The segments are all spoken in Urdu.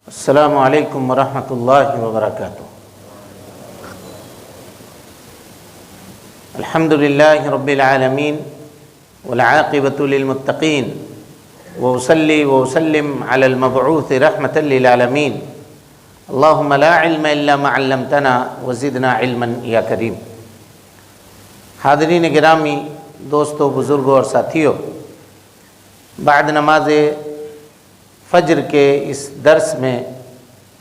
السلام علیکم ورحمۃ اللہ وبرکاتہ۔ الحمد للہ رب العالمین والعاقبۃ للمتقین وأصلی وأسلم علی المبعوث رحمۃ للعالمین۔ اللہم لا علم الا ما علمتنا وزدنا علما یا کریم۔ حاضرین گرامی، دوستو، بزرگوں اور ساتھیوں، بعد نماز فجر کے اس درس میں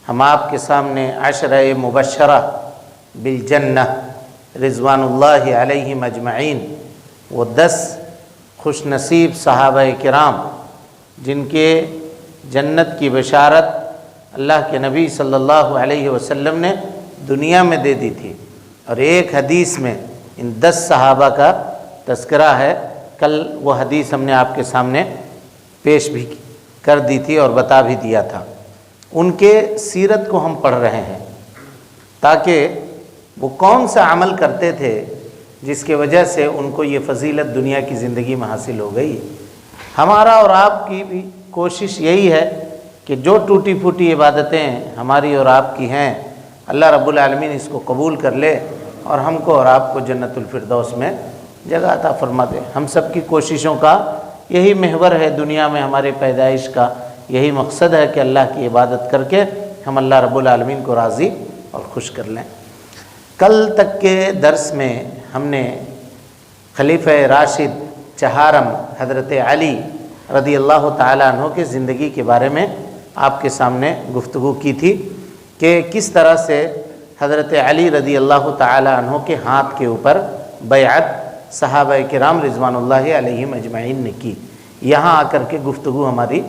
ہم آپ کے سامنے عشرہ مبشرہ بالجنہ رضوان اللہ علیہم اجمعین، وہ 10 خوش نصیب صحابہ کرام جن کے جنت کی بشارت اللہ کے نبی صلی اللہ علیہ وسلم نے دنیا میں دے دی تھی، اور ایک حدیث میں ان 10 صحابہ کا تذکرہ ہے۔ کل وہ حدیث ہم نے آپ کے سامنے پیش بھی کر دی تھی اور بتا بھی دیا تھا۔ ان کے سیرت کو ہم پڑھ رہے ہیں تاکہ وہ کون سا عمل کرتے تھے جس کی وجہ سے ان کو یہ فضیلت دنیا کی زندگی میں حاصل ہو گئی۔ ہمارا اور آپ کی بھی کوشش یہی ہے کہ جو ٹوٹی پھوٹی عبادتیں ہماری اور آپ کی ہیں، اللہ رب العالمین اس کو قبول کر لے اور ہم کو اور آپ کو جنت الفردوس میں جگہ عطا فرما دے۔ ہم سب کی کوششوں کا یہی محور ہے، دنیا میں ہمارے پیدائش کا یہی مقصد ہے کہ اللہ کی عبادت کر کے ہم اللہ رب العالمین کو راضی اور خوش کر لیں۔ کل تک کے درس میں ہم نے خلیفہ راشد چہارم حضرت علی رضی اللہ تعالیٰ عنہ کے زندگی کے بارے میں آپ کے سامنے گفتگو کی تھی کہ کس طرح سے حضرت علی رضی اللہ تعالیٰ عنہ کے ہاتھ کے اوپر بیعت صحابہ کرام رضوان اللہ علیہم اجمعین نے کی۔ یہاں آ کر کے گفتگو ہماری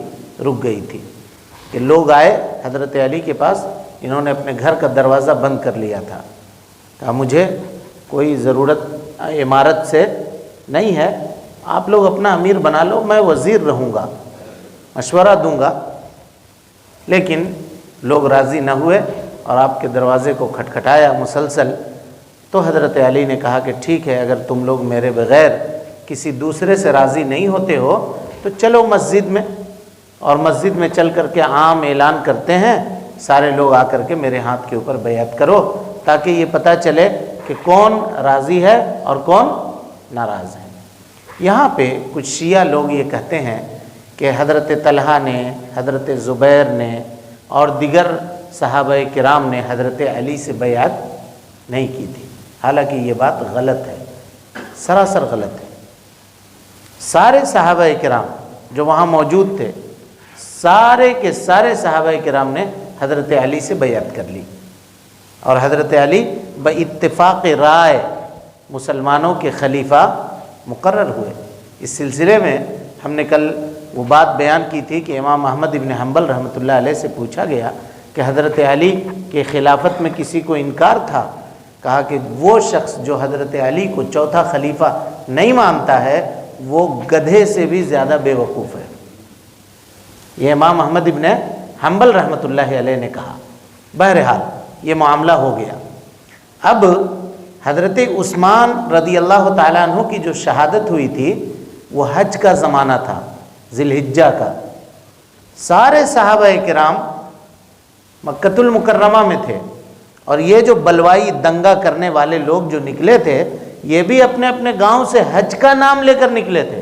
رک گئی تھی کہ لوگ آئے حضرت علی کے پاس، انہوں نے اپنے گھر کا دروازہ بند کر لیا تھا، کہا مجھے کوئی ضرورت عمارت سے نہیں ہے، آپ لوگ اپنا امیر بنا لو، میں وزیر رہوں گا، مشورہ دوں گا۔ لیکن لوگ راضی نہ ہوئے اور آپ کے دروازے کو کھٹکھٹایا مسلسل۔ تو حضرت علی نے کہا کہ ٹھیک ہے، اگر تم لوگ میرے بغیر کسی دوسرے سے راضی نہیں ہوتے ہو تو چلو مسجد میں، اور مسجد میں چل کر کے عام اعلان کرتے ہیں، سارے لوگ آ کر کے میرے ہاتھ کے اوپر بیعت کرو تاکہ یہ پتہ چلے کہ کون راضی ہے اور کون ناراض ہے۔ یہاں پہ کچھ شیعہ لوگ یہ کہتے ہیں کہ حضرت طلحہ نے، حضرت زبیر نے اور دیگر صحابہ کرام نے حضرت علی سے بیعت نہیں کی تھی، حالانکہ یہ بات غلط ہے، سراسر غلط ہے۔ سارے صحابہ کرام جو وہاں موجود تھے، سارے کے سارے صحابہ کرام نے حضرت علی سے بیعت کر لی، اور حضرت علی باتفاق رائے مسلمانوں کے خلیفہ مقرر ہوئے۔ اس سلسلے میں ہم نے کل وہ بات بیان کی تھی کہ امام احمد ابن حنبل رحمۃ اللہ علیہ سے پوچھا گیا کہ حضرت علی کے خلافت میں کسی کو انکار تھا؟ کہا کہ وہ شخص جو حضرت علی کو چوتھا خلیفہ نہیں مانتا ہے وہ گدھے سے بھی زیادہ بے وقوف ہے۔ یہ امام احمد ابن حنبل رحمۃ اللہ علیہ نے کہا۔ بہرحال یہ معاملہ ہو گیا۔ اب حضرت عثمان رضی اللہ تعالیٰ عنہ کی جو شہادت ہوئی تھی وہ حج کا زمانہ تھا، ذی الحجہ کا۔ سارے صحابہ کرام مکۃ المکرمہ میں تھے، اور یہ جو بلوائی دنگا کرنے والے لوگ جو نکلے تھے یہ بھی اپنے اپنے گاؤں سے حج کا نام لے کر نکلے تھے،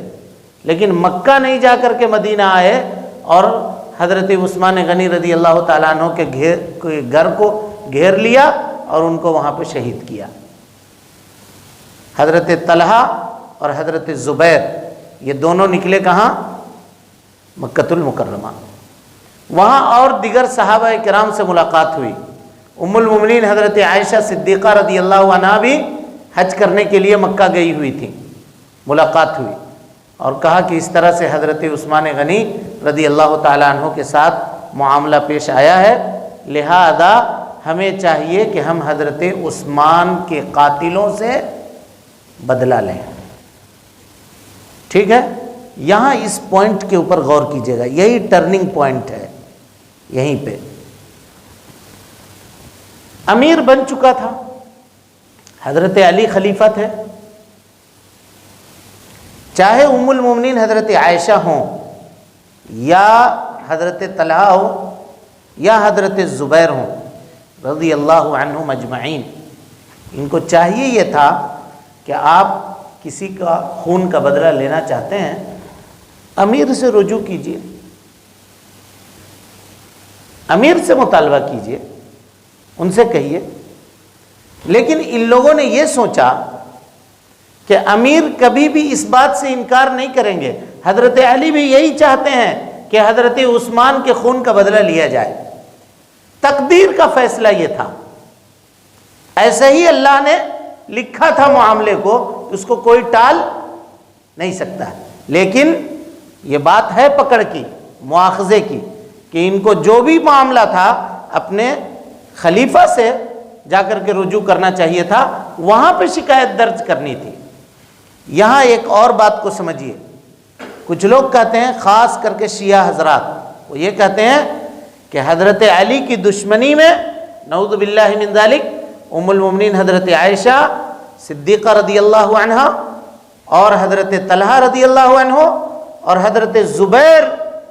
لیکن مکہ نہیں جا کر کے مدینہ آئے اور حضرت عثمان غنی رضی اللہ تعالیٰ عنہ کے گھر کو گھیر لیا اور ان کو وہاں پہ شہید کیا۔ حضرت طلحہ اور حضرت زبیر یہ دونوں نکلے کہاں؟ مکۃ المکرمہ۔ وہاں اور دیگر صحابہ کرام سے ملاقات ہوئی۔ ام المومنین حضرت عائشہ صدیقہ رضی اللہ عنہا بھی حج کرنے کے لیے مکہ گئی ہوئی تھی، ملاقات ہوئی اور کہا کہ اس طرح سے حضرت عثمان غنی رضی اللہ تعالیٰ عنہ کے ساتھ معاملہ پیش آیا ہے، لہذا ہمیں چاہیے کہ ہم حضرت عثمان کے قاتلوں سے بدلہ لیں۔ ٹھیک ہے، یہاں اس پوائنٹ کے اوپر غور کیجیے گا، یہی ٹرننگ پوائنٹ ہے۔ یہیں پہ امیر بن چکا تھا، حضرت علی خلیفہ تھے، چاہے ام المومنین حضرت عائشہ ہوں یا حضرت طلحہ ہو یا حضرت زبیر ہوں رضی اللہ عنہم اجمعین، ان کو چاہیے یہ تھا کہ آپ کسی کا خون کا بدلہ لینا چاہتے ہیں، امیر سے رجوع کیجیے، امیر سے مطالبہ کیجیے، ان سے کہیے۔ لیکن ان لوگوں نے یہ سوچا کہ امیر کبھی بھی اس بات سے انکار نہیں کریں گے، حضرت علی بھی یہی چاہتے ہیں کہ حضرت عثمان کے خون کا بدلہ لیا جائے۔ تقدیر کا فیصلہ یہ تھا، ایسے ہی اللہ نے لکھا تھا معاملے کو، اس کو کوئی ٹال نہیں سکتا۔ لیکن یہ بات ہے پکڑ کی، مواخذے کی، کہ ان کو جو بھی معاملہ تھا اپنے خلیفہ سے جا کر کے رجوع کرنا چاہیے تھا، وہاں پہ شکایت درج کرنی تھی۔ یہاں ایک اور بات کو سمجھیے، کچھ لوگ کہتے ہیں، خاص کر کے شیعہ حضرات، وہ یہ کہتے ہیں کہ حضرت علی کی دشمنی میں نعوذ باللہ من ذالک ام المومنین حضرت عائشہ صدیقہ رضی اللہ عنہا اور حضرت طلحہ رضی اللہ عنہ اور حضرت زبیر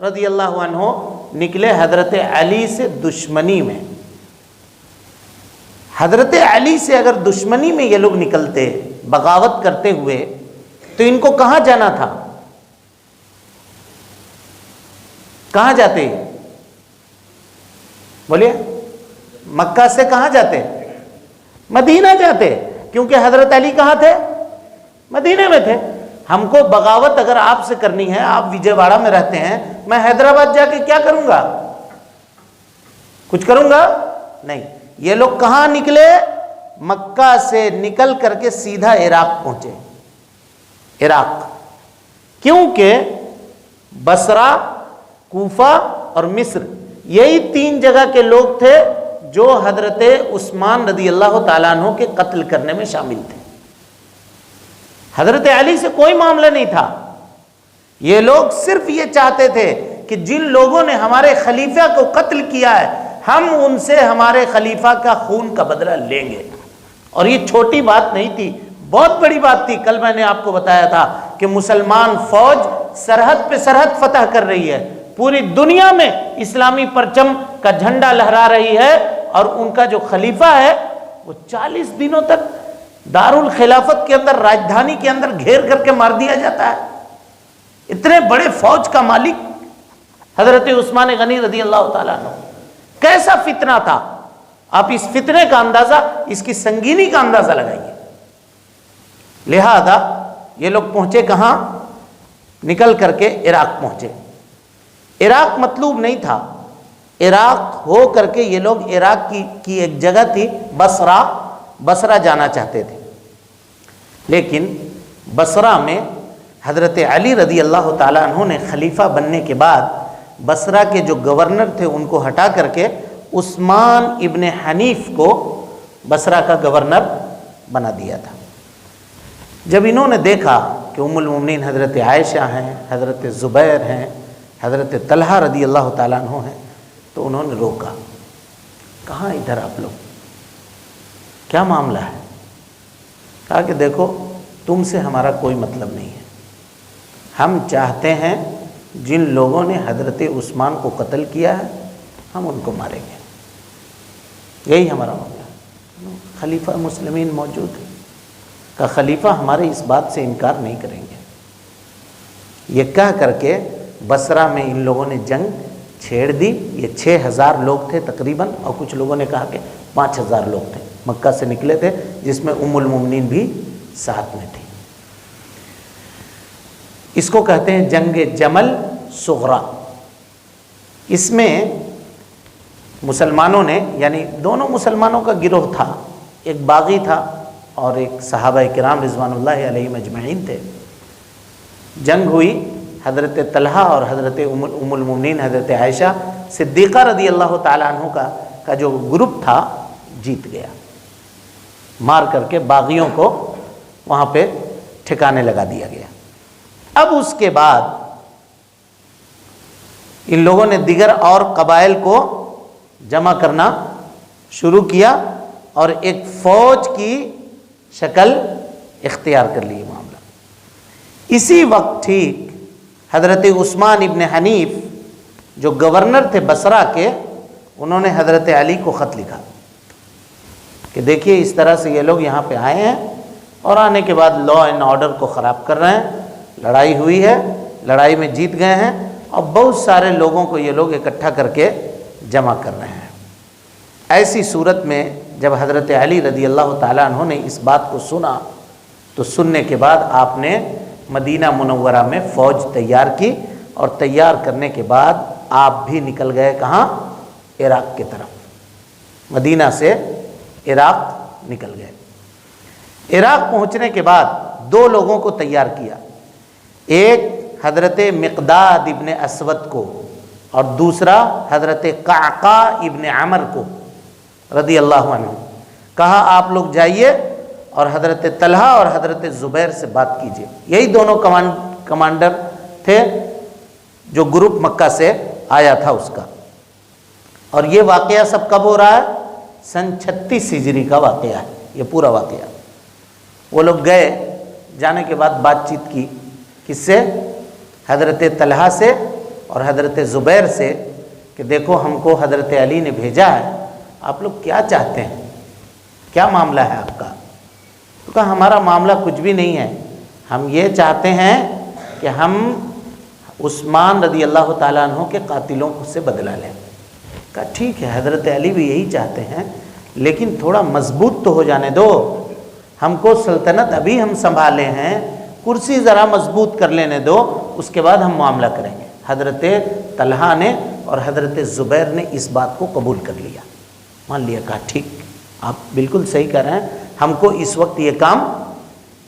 رضی اللہ عنہ نکلے حضرت علی سے دشمنی میں۔ حضرت علی سے اگر دشمنی میں یہ لوگ نکلتے بغاوت کرتے ہوئے تو ان کو کہاں جانا تھا؟ کہاں جاتے؟ بولیے، مکہ سے کہاں جاتے؟ مدینہ جاتے، کیونکہ حضرت علی کہاں تھے؟ مدینہ میں تھے۔ ہم کو بغاوت اگر آپ سے کرنی ہے، آپ وجے واڑہ میں رہتے ہیں، میں حیدرآباد جا کے کیا کروں گا؟ کچھ کروں گا؟ نہیں۔ یہ لوگ کہاں نکلے؟ مکہ سے نکل کر کے سیدھا عراق پہنچے۔ عراق، کیونکہ بصرہ، کوفہ اور مصر، یہی تین جگہ کے لوگ تھے جو حضرت عثمان رضی اللہ تعالیٰ عنہ کے قتل کرنے میں شامل تھے۔ حضرت علی سے کوئی معاملہ نہیں تھا، یہ لوگ صرف یہ چاہتے تھے کہ جن لوگوں نے ہمارے خلیفہ کو قتل کیا ہے، ہم ان سے ہمارے خلیفہ کا خون کا بدلہ لیں گے۔ اور یہ چھوٹی بات نہیں تھی، بہت بڑی بات تھی۔ کل میں نے آپ کو بتایا تھا کہ مسلمان فوج سرحد پہ سرحد فتح کر رہی ہے، پوری دنیا میں اسلامی پرچم کا جھنڈا لہرا رہی ہے، اور ان کا جو خلیفہ ہے وہ 40 دنوں تک دارالخلافت کے اندر، راجدھانی کے اندر گھیر کر کے مار دیا جاتا ہے۔ اتنے بڑے فوج کا مالک حضرت عثمان غنی رضی اللہ تعالیٰ عنہ، کیسا فتنہ تھا! آپ اس فتنے کا اندازہ، اس کی سنگینی کا اندازہ لگائیے۔ لہذا یہ لوگ پہنچے کہاں؟ نکل کر کے عراق پہنچے۔ عراق مطلوب نہیں تھا، عراق ہو کر کے یہ لوگ عراق کی ایک جگہ تھی بصرہ جانا چاہتے تھے۔ لیکن بصرہ میں حضرت علی رضی اللہ تعالیٰ عنہ نے خلیفہ بننے کے بعد بصرہ کے جو گورنر تھے ان کو ہٹا کر کے عثمان ابن حنیف کو بصرہ کا گورنر بنا دیا تھا۔ جب انہوں نے دیکھا کہ ام المومنین حضرت عائشہ ہیں، حضرت زبیر ہیں، حضرت طلحہ رضی اللہ تعالیٰ عنہ ہیں، تو انہوں نے روکا، کہاں ادھر آپ لوگ، کیا معاملہ ہے؟ کہا کہ دیکھو، تم سے ہمارا کوئی مطلب نہیں ہے، ہم چاہتے ہیں جن لوگوں نے حضرت عثمان کو قتل کیا ہے ہم ان کو ماریں گے، یہی ہمارا معاملہ ہے۔ خلیفہ مسلمین موجود ہے، کہ خلیفہ ہمارے اس بات سے انکار نہیں کریں گے۔ یہ کہہ کر کے بصرہ میں ان لوگوں نے جنگ چھیڑ دی۔ یہ 6000 لوگ تھے تقریباً، اور کچھ لوگوں نے کہا کہ 5000 لوگ تھے، مکہ سے نکلے تھے، جس میں ام المومنین بھی ساتھ میں تھی۔ اس کو کہتے ہیں جنگ جمل صغریٰ۔ اس میں مسلمانوں نے، یعنی دونوں مسلمانوں کا گروہ تھا، ایک باغی تھا اور ایک صحابہ کرام رضوان اللہ علیہم اجمعین تھے۔ جنگ ہوئی، حضرت طلحہ اور حضرت ام المومنین حضرت عائشہ صدیقہ رضی اللہ تعالیٰ عنہ کا جو گروپ تھا جیت گیا، مار کر کے باغیوں کو وہاں پہ ٹھکانے لگا دیا گیا۔ اب اس کے بعد ان لوگوں نے دیگر اور قبائل کو جمع کرنا شروع کیا اور ایک فوج کی شکل اختیار کر لی معاملہ۔ اسی وقت ٹھیک حضرت عثمان ابن حنیف جو گورنر تھے بصرہ کے، انہوں نے حضرت علی کو خط لکھا کہ دیکھیے اس طرح سے یہ لوگ یہاں پہ آئے ہیں اور آنے کے بعد لا اینڈ آرڈر کو خراب کر رہے ہیں، لڑائی ہوئی ہے، لڑائی میں جیت گئے ہیں اور بہت سارے لوگوں کو یہ لوگ اکٹھا کر کے جمع کر رہے ہیں۔ ایسی صورت میں جب حضرت علی رضی اللہ تعالیٰ عنہ نے اس بات کو سنا تو سننے کے بعد آپ نے مدینہ منورہ میں فوج تیار کی، اور تیار کرنے کے بعد آپ بھی نکل گئے کہاں؟ عراق کی طرف، مدینہ سے عراق نکل گئے۔ عراق پہنچنے کے بعد دو لوگوں کو تیار کیا، ایک حضرت مقداد ابن اسود کو اور دوسرا حضرت قعقاع ابن عمر کو رضی اللہ عنہ۔ کہا آپ لوگ جائیے اور حضرت طلحہ اور حضرت زبیر سے بات کیجیے۔ یہی دونوں کمانڈر تھے جو گروپ مکہ سے آیا تھا اس کا۔ اور یہ واقعہ سب کب ہو رہا ہے؟ سن 36 ہجری کا واقعہ ہے یہ پورا واقعہ۔ وہ لوگ گئے، جانے کے بعد بات چیت کی، کس سے؟ حضرت طلحہ سے اور حضرت زبیر سے، کہ دیکھو ہم کو حضرت علی نے بھیجا ہے، آپ لوگ کیا چاہتے ہیں، کیا معاملہ ہے آپ کا؟ تو کہا ہمارا معاملہ کچھ بھی نہیں ہے، ہم یہ چاہتے ہیں کہ ہم عثمان رضی اللہ تعالیٰ عنہ کے قاتلوں سے بدلہ لیں۔ کہا ٹھیک ہے، حضرت علی بھی یہی چاہتے ہیں، لیکن تھوڑا مضبوط تو ہو جانے دو، ہم کو سلطنت ابھی ہم سنبھالے ہیں، کرسی ذرا مضبوط کر لینے دو، اس کے بعد ہم معاملہ کریں گے۔ حضرت طلحہ نے اور حضرت زبیر نے اس بات کو قبول کر لیا، مان لیا، کہا ٹھیک آپ بالکل صحیح کہہ رہے ہیں، ہم کو اس وقت یہ کام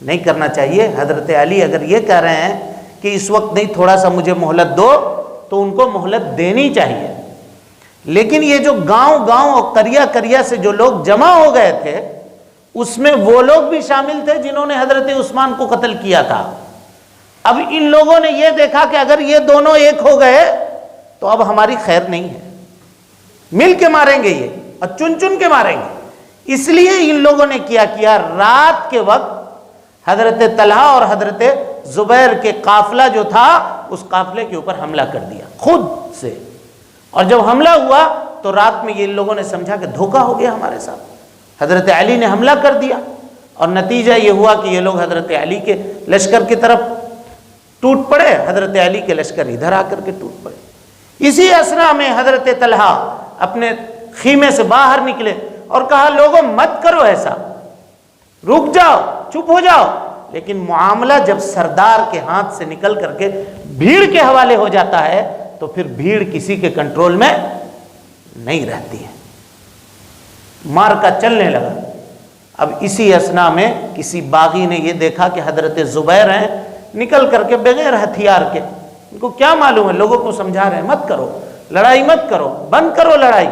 نہیں کرنا چاہیے۔ حضرت علی اگر یہ کہہ رہے ہیں کہ اس وقت نہیں، تھوڑا سا مجھے مہلت دو، تو ان کو مہلت دینی چاہیے۔ لیکن یہ جو گاؤں گاؤں اور قریہ قریہ سے جو لوگ جمع ہو گئے تھے، اس میں وہ لوگ بھی شامل تھے جنہوں نے حضرت عثمان کو قتل کیا تھا۔ اب ان لوگوں نے یہ دیکھا کہ اگر یہ دونوں ایک ہو گئے تو اب ہماری خیر نہیں ہے، مل کے ماریں گے یہ اور چن چن کے ماریں گے۔ اس لیے ان لوگوں نے کیا رات کے وقت حضرت طلحہ اور حضرت زبیر کے قافلہ جو تھا اس قافلے کے اوپر حملہ کر دیا خود سے۔ اور جب حملہ ہوا تو رات میں یہ ان لوگوں نے سمجھا کہ دھوکہ ہو گیا ہمارے ساتھ، حضرت علی نے حملہ کر دیا، اور نتیجہ یہ ہوا کہ یہ لوگ حضرت علی کے لشکر کی طرف ٹوٹ پڑے، حضرت علی کے لشکر ادھر آ کر کے ٹوٹ پڑے۔ اسی اسنا میں حضرت طلحہ اپنے خیمے سے باہر نکلے اور کہا لوگوں مت کرو ایسا، رک جاؤ، چپ ہو جاؤ۔ لیکن معاملہ جب سردار کے ہاتھ سے نکل کر کے بھیڑ کے حوالے ہو جاتا ہے تو پھر بھیڑ کسی کے کنٹرول میں نہیں رہتی ہے، مار کا چلنے لگا۔ اب اسی اسنا میں کسی باغی نے یہ دیکھا کہ حضرت زبیر ہیں، نکل کر کے بغیر ہتھیار کے، ان کو کیا معلوم ہے، لوگوں کو سمجھا رہے ہیں مت کرو لڑائی، مت کرو، بند کرو لڑائی۔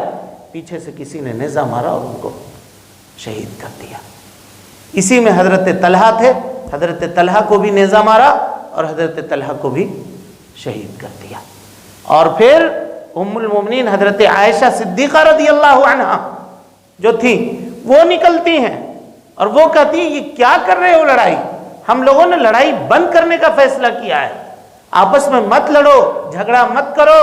پیچھے سے کسی نے نیزہ مارا اور ان کو شہید کر دیا۔ اسی میں حضرت طلحہ تھے، حضرت طلحہ کو بھی نیزہ مارا اور حضرت طلحہ کو بھی شہید کر دیا۔ اور پھر ام المومنین حضرت عائشہ صدیقہ رضی اللہ عنہا جو تھی وہ نکلتی ہیں اور وہ کہتی ہیں یہ کیا کر رہے ہو لڑائی، ہم لوگوں نے لڑائی بند کرنے کا فیصلہ کیا ہے، آپس میں مت لڑو، جھگڑا مت کرو۔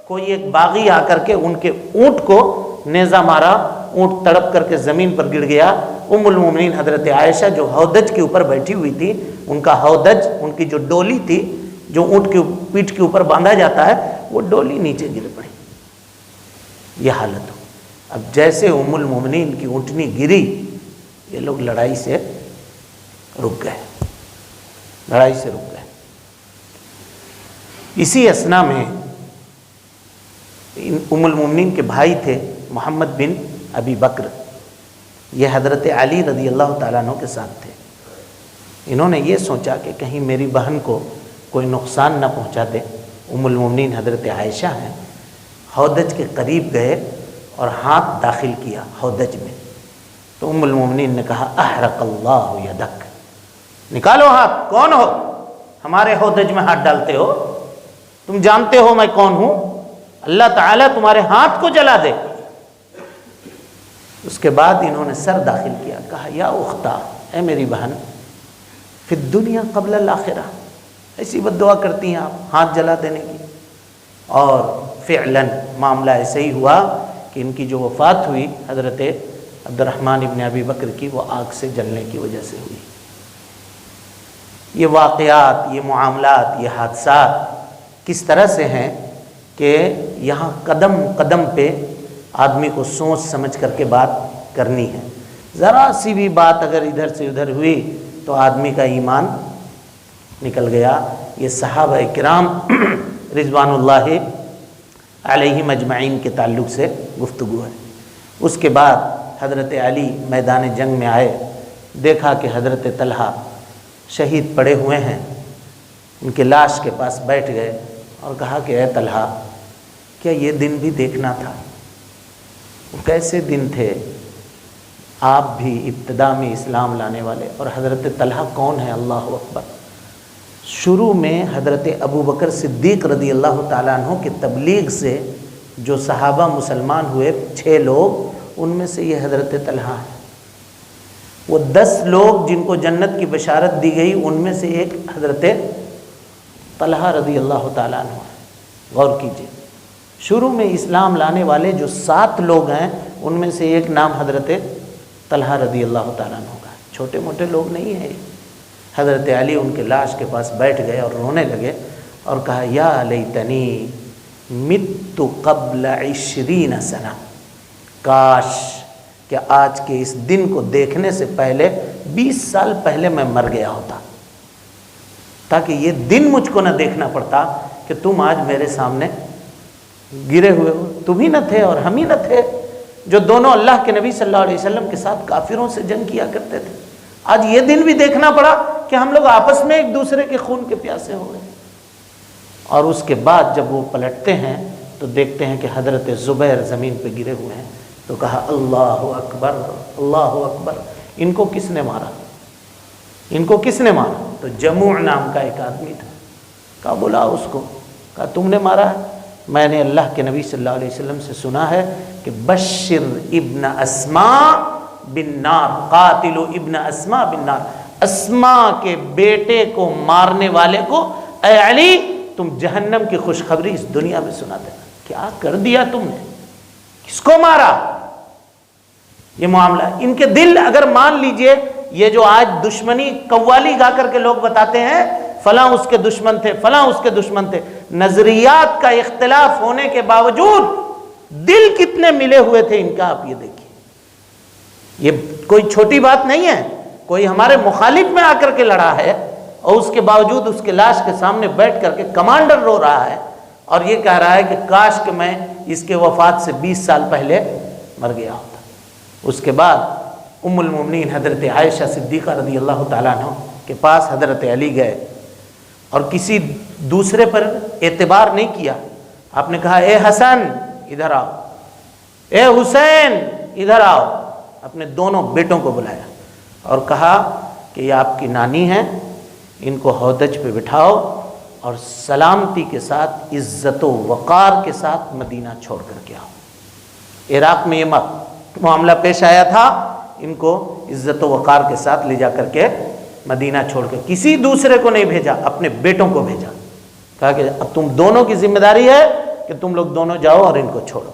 کوئی ایک باغی آ کر کے ان کے اونٹ کو نیزہ مارا، اونٹ تڑپ کر کے زمین پر گر گیا۔ ام المومنین حضرت عائشہ جو ہودج کے اوپر بیٹھی ہوئی تھی، ان کا ہودج، ان کی جو ڈولی تھی جو اونٹ کی پیٹھ کے اوپر باندھا جاتا ہے، وہ ڈولی نیچے گر پڑی۔ یہ حالت ہو۔ اب جیسے ام المومنین کی اونٹنی گری، یہ لوگ لڑائی سے رک گئے، لڑائی سے رک گئے۔ اسی اسنا میں ام المومنین کے بھائی تھے محمد بن ابی بکر، یہ حضرت علی رضی اللہ تعالیٰ عنہ کے ساتھ تھے۔ انہوں نے یہ سوچا کہ کہیں میری بہن کو کوئی نقصان نہ پہنچا دے۔ ام المومنین حضرت عائشہ ہیں، ہودج کے قریب گئے اور ہاتھ داخل کیا ہودج میں، تو ام المومنین نے کہا احرق اللہ یدک، نکالو ہاتھ، کون ہو ہمارے ہودج میں ہاتھ ڈالتے ہو، تم جانتے ہو میں کون ہوں، اللہ تعالیٰ تمہارے ہاتھ کو جلا دے۔ اس کے بعد انہوں نے سر داخل کیا، کہا یا اختہ، اے میری بہن، فی الدنیا قبل الآخرہ، ایسی بد دعا کرتی ہیں آپ ہاتھ جلا دینے کی۔ اور فعلاً معاملہ ایسے ہی ہوا کہ ان کی جو وفات ہوئی حضرت عبد الرحمن ابن ابی بکر کی، وہ آگ سے جلنے کی وجہ سے ہوئی۔ یہ واقعات، یہ معاملات، یہ حادثات کس طرح سے ہیں کہ یہاں قدم قدم پہ آدمی کو سوچ سمجھ کر کے بات کرنی ہے۔ ذرا سی بھی بات اگر ادھر سے ادھر ہوئی تو آدمی کا ایمان نکل گیا۔ یہ صحابہ کرام رضوان اللہ علیہم اجمعین کے تعلق سے گفتگو ہے۔ اس کے بعد حضرت علی میدان جنگ میں آئے، دیکھا کہ حضرت طلحہ شہید پڑے ہوئے ہیں، ان کے لاش کے پاس بیٹھ گئے اور کہا کہ اے طلحہ، کیا یہ دن بھی دیکھنا تھا؟ وہ کیسے دن تھے؟ آپ بھی ابتدا میں اسلام لانے والے، اور حضرت طلحہ کون ہے؟ اللہ اکبر۔ شروع میں حضرت ابو بکر صدیق رضی اللہ تعالیٰ عنہ کے تبلیغ سے جو صحابہ مسلمان ہوئے 6 لوگ، ان میں سے یہ حضرت طلحہ ہے۔ وہ 10 لوگ جن کو جنت کی بشارت دی گئی، ان میں سے ایک حضرت طلحہ رضی اللہ تعالیٰ عنہ ہے۔ غور کیجئے، شروع میں اسلام لانے والے جو 7 لوگ ہیں، ان میں سے ایک نام حضرت طلحہ رضی اللہ تعالیٰ عنہ کا ہے۔ چھوٹے موٹے لوگ نہیں ہیں۔ حضرت علی ان کے لاش کے پاس بیٹھ گئے اور رونے لگے اور کہا یا لیتنی مت قبل 20 سنہ، کاش کہ آج کے اس دن کو دیکھنے سے پہلے 20 سال پہلے میں مر گیا ہوتا، تاکہ یہ دن مجھ کو نہ دیکھنا پڑتا کہ تم آج میرے سامنے گرے ہوئے ہو۔ تم ہی نہ تھے اور ہم ہی نہ تھے جو دونوں اللہ کے نبی صلی اللہ علیہ وسلم کے ساتھ کافروں سے جنگ کیا کرتے تھے۔ آج یہ دن بھی دیکھنا پڑا کہ ہم لوگ آپس میں ایک دوسرے کے خون کے پیاسے ہو گئے۔ اور اس کے بعد جب وہ پلٹتے ہیں تو دیکھتے ہیں کہ حضرت زبیر زمین پہ گرے ہوئے ہیں، تو کہا اللہ اکبر، اللہ اکبر، ان کو کس نے مارا؟ ان کو کس نے مارا؟ تو جموع نام کا ایک آدمی تھا، کہا بلا اس کو، کہا تم نے مارا ہے؟ میں نے اللہ کے نبی صلی اللہ علیہ وسلم سے سنا ہے کہ بشر ابن اسماء بالنار، قاتل ابن اسماء بالنار، اسماء کے بیٹے کو مارنے والے کو اے علی تم جہنم کی خوشخبری اس دنیا میں سنا دینا۔ کیا کر دیا تم نے؟ کس کو مارا؟ یہ معاملہ ان کے دل اگر مان لیجئے، یہ جو آج دشمنی قوالی گا کر کے لوگ بتاتے ہیں فلاں اس کے دشمن تھے، فلاں اس کے دشمن تھے، نظریات کا اختلاف ہونے کے باوجود دل کتنے ملے ہوئے تھے ان کا، آپ یہ دیکھیے۔ یہ کوئی چھوٹی بات نہیں ہے، کوئی ہمارے مخالف میں آ کر کے لڑا ہے اور اس کے باوجود اس کے لاش کے سامنے بیٹھ کر کے کمانڈر رو رہا ہے اور یہ کہہ رہا ہے کہ کاش کہ میں اس کے وفات سے 20 سال پہلے مر گیا ہوتا۔ اس کے بعد ام المومنین حضرت عائشہ صدیقہ رضی اللہ تعالیٰ عنہ کے پاس حضرت علی گئے اور کسی دوسرے پر اعتبار نہیں کیا۔ آپ نے کہا اے حسن ادھر آؤ، اے حسین ادھر آؤ، اپنے دونوں بیٹوں کو بلایا اور کہا کہ یہ آپ کی نانی ہیں، ان کو ہودج پہ بٹھاؤ اور سلامتی کے ساتھ عزت و وقار کے ساتھ مدینہ چھوڑ کر کے آؤ۔ عراق میں یہ معاملہ پیش آیا تھا، ان کو عزت و وقار کے ساتھ لے جا کر کے مدینہ چھوڑ کے، کسی دوسرے کو نہیں بھیجا، اپنے بیٹوں کو بھیجا، کہا کہ اب تم دونوں کی ذمہ داری ہے کہ تم لوگ دونوں جاؤ اور ان کو چھوڑو۔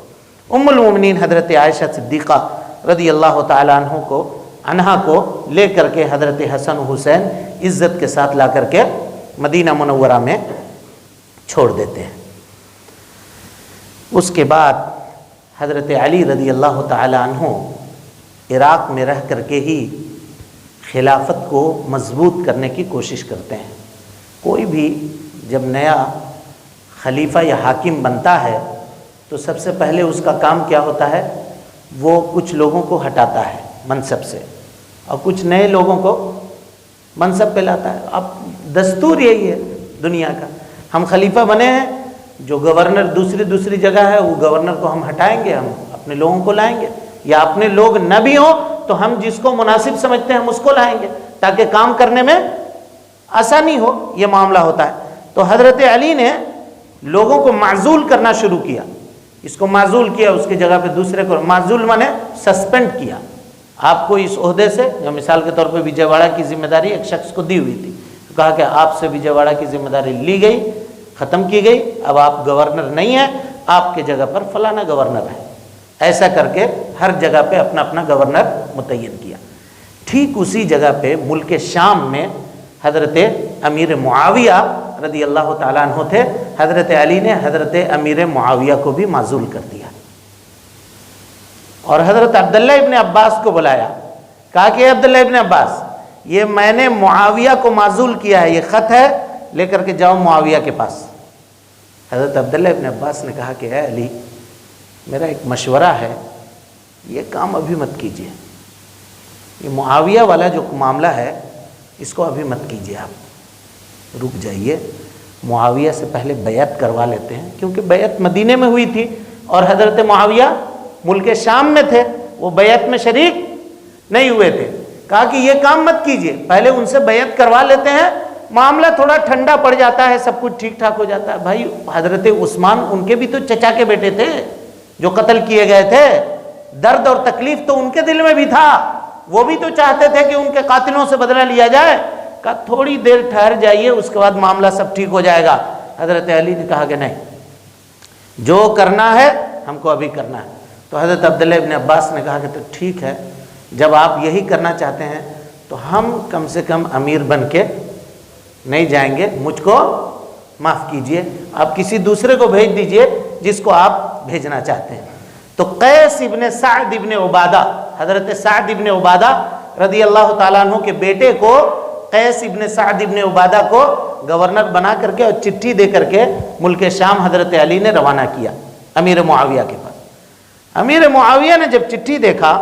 ام المومنین حضرت عائشہ صدیقہ رضی اللہ تعالیٰ عنہا کو لے کر کے حضرت حسن و حسین عزت کے ساتھ لا کر کے مدینہ منورہ میں چھوڑ دیتے ہیں۔ اس کے بعد حضرت علی رضی اللہ تعالیٰ عنہ عراق میں رہ کر کے ہی خلافت کو مضبوط کرنے کی کوشش کرتے ہیں۔ کوئی بھی جب نیا خلیفہ یا حاکم بنتا ہے تو سب سے پہلے اس کا کام کیا ہوتا ہے؟ وہ کچھ لوگوں کو ہٹاتا ہے منصب سے اور کچھ نئے لوگوں کو منصب پہ لاتا ہے۔ اب دستور یہی ہے دنیا کا، ہم خلیفہ بنے ہیں، جو گورنر دوسری جگہ ہے وہ گورنر کو ہم ہٹائیں گے، ہم اپنے لوگوں کو لائیں گے، یا اپنے لوگ نہ بھی ہوں تو ہم جس کو مناسب سمجھتے ہیں ہم اس کو لائیں گے تاکہ کام کرنے میں آسانی ہو۔ یہ معاملہ ہوتا ہے۔ تو حضرت علی نے لوگوں کو معزول کرنا شروع کیا، اس کو معزول کیا، اس کی جگہ پہ دوسرے کو معزول مانے سسپینڈ کیا۔ آپ کو اس عہدے سے، مثال کے طور پہ وجے واڑا کی ذمہ داری ایک شخص کو دی ہوئی تھی، کہا کہ آپ سے وجے واڑا کی ذمہ داری لی گئی، ختم کی گئی، اب آپ گورنر نہیں ہیں، آپ کے جگہ پر فلانا گورنر ہے۔ ایسا کر کے ہر جگہ پہ اپنا اپنا گورنر متعین کیا۔ ٹھیک اسی جگہ پہ ملک شام میں حضرت امیر معاویہ رضی اللہ تعالیٰ عنہ تھے۔ حضرت علی نے حضرت امیر معاویہ کو بھی معزول کر دیا اور حضرت عبداللہ ابن عباس کو بلایا، کہا کہ عبداللہ ابن عباس، یہ میں نے معاویہ کو معزول کیا ہے، یہ خط ہے، لے کر کے جاؤ معاویہ کے پاس۔ حضرت عبداللہ ابن عباس نے کہا کہ اے علی، میرا ایک مشورہ ہے، یہ کام ابھی مت کیجیے، یہ معاویہ والا جو معاملہ ہے اس کو ابھی مت کیجیے، آپ رک جائیے، معاویہ سے پہلے بیعت کروا لیتے ہیں، کیونکہ بیعت مدینے میں ہوئی تھی اور حضرت معاویہ ملک شام میں تھے، وہ بیعت میں شریک نہیں ہوئے تھے۔ کہا کہ یہ کام مت کیجیے، پہلے ان سے بیعت کروا لیتے ہیں، معاملہ تھوڑا ٹھنڈا پڑ جاتا ہے، سب کچھ ٹھیک ٹھاک ہو جاتا ہے۔ بھائی حضرت عثمان ان کے بھی تو چچا کے بیٹے تھے جو قتل کیے گئے تھے، درد اور تکلیف تو ان کے دل میں بھی تھا، وہ بھی تو چاہتے تھے کہ ان کے قاتلوں سے بدلہ لیا جائے۔ کہا تھوڑی دیر ٹھہر جائیے، اس کے بعد معاملہ سب ٹھیک ہو جائے گا۔ حضرت علی نے کہا کہ نہیں، جو کرنا ہے ہم کو ابھی کرنا ہے۔ تو حضرت عبداللہ ابن عباس نے کہا کہ تو ٹھیک ہے، جب آپ یہی کرنا چاہتے ہیں تو ہم کم سے کم امیر بن کے نہیں جائیں گے، مجھ کو معاف کیجئے، آپ کسی دوسرے کو بھیج دیجئے جس کو آپ بھیجنا چاہتے ہیں۔ تو قیس ابن سعد ابن عبادہ، حضرت سعد ابن عبادہ رضی اللہ تعالیٰ عنہ کے بیٹے کو، قیس ابن سعد ابن عبادہ کو گورنر بنا کر کے اور چٹھی دے کر کے ملک شام حضرت علی نے روانہ کیا امیر معاویہ کے پاس۔ امیر معاویہ نے جب چٹھی دیکھا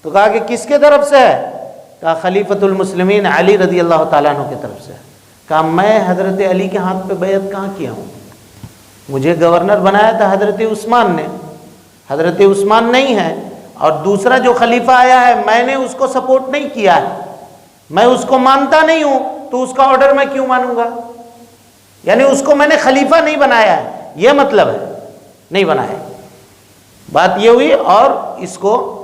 تو کہا کہ کس کے طرف سے ہے؟ کہا خلیفۃ المسلمین علی رضی اللہ تعالیٰ عنہ کی طرف سے۔ کہا میں حضرت علی کے ہاتھ پہ بیعت کہاں کیا ہوں؟ مجھے گورنر بنایا تھا حضرت عثمان نے، حضرت عثمان نہیں ہے، اور دوسرا جو خلیفہ آیا ہے میں نے اس کو سپورٹ نہیں کیا ہے، میں اس کو مانتا نہیں ہوں، تو اس کا آرڈر میں کیوں مانوں گا؟ یعنی اس کو میں نے خلیفہ نہیں بنایا ہے، یہ مطلب ہے، نہیں بنایا۔ بات یہ ہوئی اور اس کو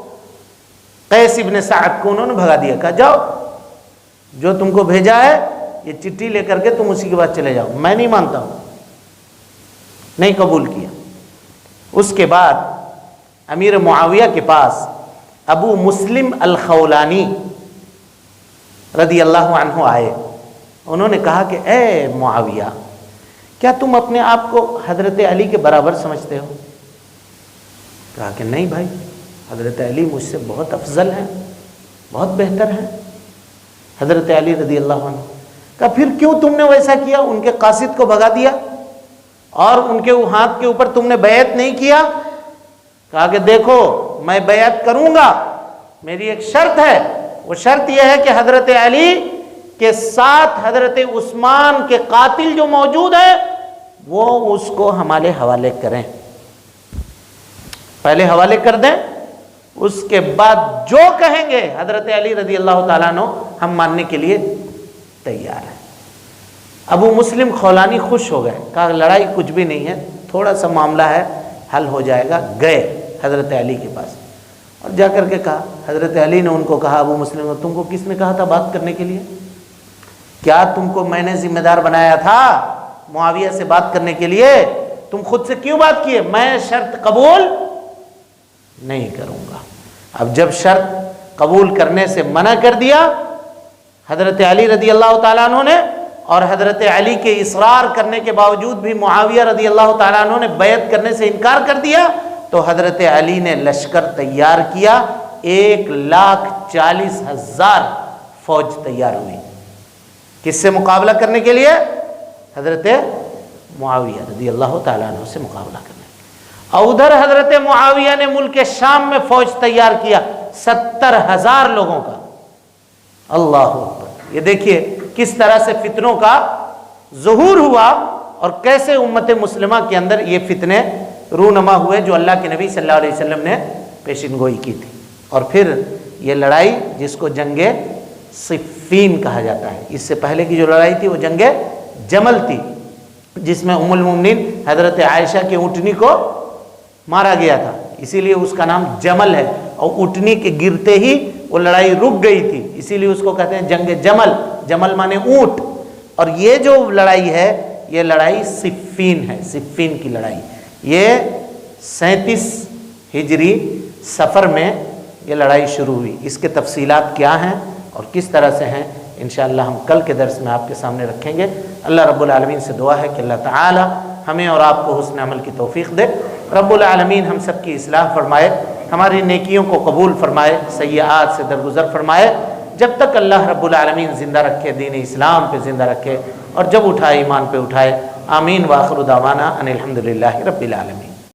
قیس ابن سعد کو انہوں نے بھگا دیا، کہا جاؤ، جو تم کو بھیجا ہے یہ چٹھی لے کر کے تم اسی کے بعد چلے جاؤ، میں نہیں مانتا ہوں، نہیں قبول کیا۔ اس کے بعد امیر معاویہ کے پاس ابو مسلم الخولانی رضی اللہ عنہ آئے، انہوں نے کہا کہ اے معاویہ، کیا تم اپنے آپ کو حضرت علی کے برابر سمجھتے ہو؟ کہا کہ نہیں بھائی، حضرت علی مجھ سے بہت افضل ہیں، بہت بہتر ہیں حضرت علی رضی اللہ عنہ۔ کہا پھر کیوں تم نے ویسا کیا، ان کے قاصد کو بھگا دیا اور ان کے ہاتھ کے اوپر تم نے بیعت نہیں کیا؟ کہا کہ دیکھو میں بیعت کروں گا، میری ایک شرط ہے، وہ شرط یہ ہے کہ حضرت علی کے ساتھ حضرت عثمان کے قاتل جو موجود ہیں وہ اس کو ہمارے حوالے کریں، پہلے حوالے کر دیں، اس کے بعد جو کہیں گے حضرت علی رضی اللہ تعالیٰ عنہ ہم ماننے کے لیے تیار ہیں۔ ابو مسلم خولانی خوش ہو گئے، کہا لڑائی کچھ بھی نہیں ہے، تھوڑا سا معاملہ ہے، حل ہو جائے گا۔ گئے حضرت علی کے پاس اور جا کر کے کہا، حضرت علی نے ان کو کہا ابو مسلم، تم کو کس نے کہا تھا بات کرنے کے لیے؟ کیا تم کو میں نے ذمہ دار بنایا تھا معاویہ سے بات کرنے کے لیے؟ تم خود سے کیوں بات کیے؟ میں شرط قبول نہیں کروں گا۔ اب جب شرط قبول کرنے سے منع کر دیا حضرت علی رضی اللہ تعالیٰ عنہ نے، اور حضرت علی کے اصرار کرنے کے باوجود بھی معاویہ رضی اللہ تعالیٰ عنہ نے بیعت کرنے سے انکار کر دیا، تو حضرت علی نے لشکر تیار کیا، 1,40,000 فوج تیار ہوئی، کس سے مقابلہ کرنے کے لیے؟ حضرت معاویہ رضی اللہ تعالیٰ عنہ سے مقابلہ کرنے۔ اور ادھر حضرت معاویہ نے ملک شام میں فوج تیار کیا 70,000 لوگوں کا۔ اللہ اکبر! یہ دیکھیے کس طرح سے فتنوں کا ظہور ہوا اور کیسے امت مسلمہ کے اندر یہ فتنے رونما ہوئے جو اللہ کے نبی صلی اللہ علیہ وسلم نے پیشین گوئی کی تھی۔ اور پھر یہ لڑائی جس کو جنگ صفین کہا جاتا ہے، اس سے پہلے کی جو لڑائی تھی وہ جنگ جمل تھی، جس میں ام المومنین حضرت عائشہ کے اونٹنی کو مارا گیا تھا، اسی لیے اس کا نام جمل ہے، اور اونٹنی کے گرتے ہی وہ لڑائی رک گئی تھی، اسی لیے اس کو کہتے ہیں جنگ جمل، جمل مانے اونٹ۔ اور یہ جو لڑائی ہے یہ لڑائی صفین ہے، صفین کی لڑائی، یہ 37 ہجری سفر میں یہ لڑائی شروع ہوئی. اس کے تفصیلات کیا ہیں اور کس طرح سے ہیں انشاءاللہ ہم کل کے درس میں آپ کے سامنے رکھیں گے. اللہ رب العالمین سے دعا ہے کہ اللہ تعالی ہمیں اور آپ کو حسن عمل کی توفیق دے. رب العالمین ہم سب کی اصلاح فرمائے، ہماری نیکیوں کو قبول فرمائے، سیئات سے درگزر فرمائے. جب تک اللہ رب العالمین زندہ رکھے، دین اسلام پہ زندہ رکھے، اور جب اٹھائے ایمان پہ اٹھائے. آمین. وآخر دعوانا ان الحمدللہ رب العالمین.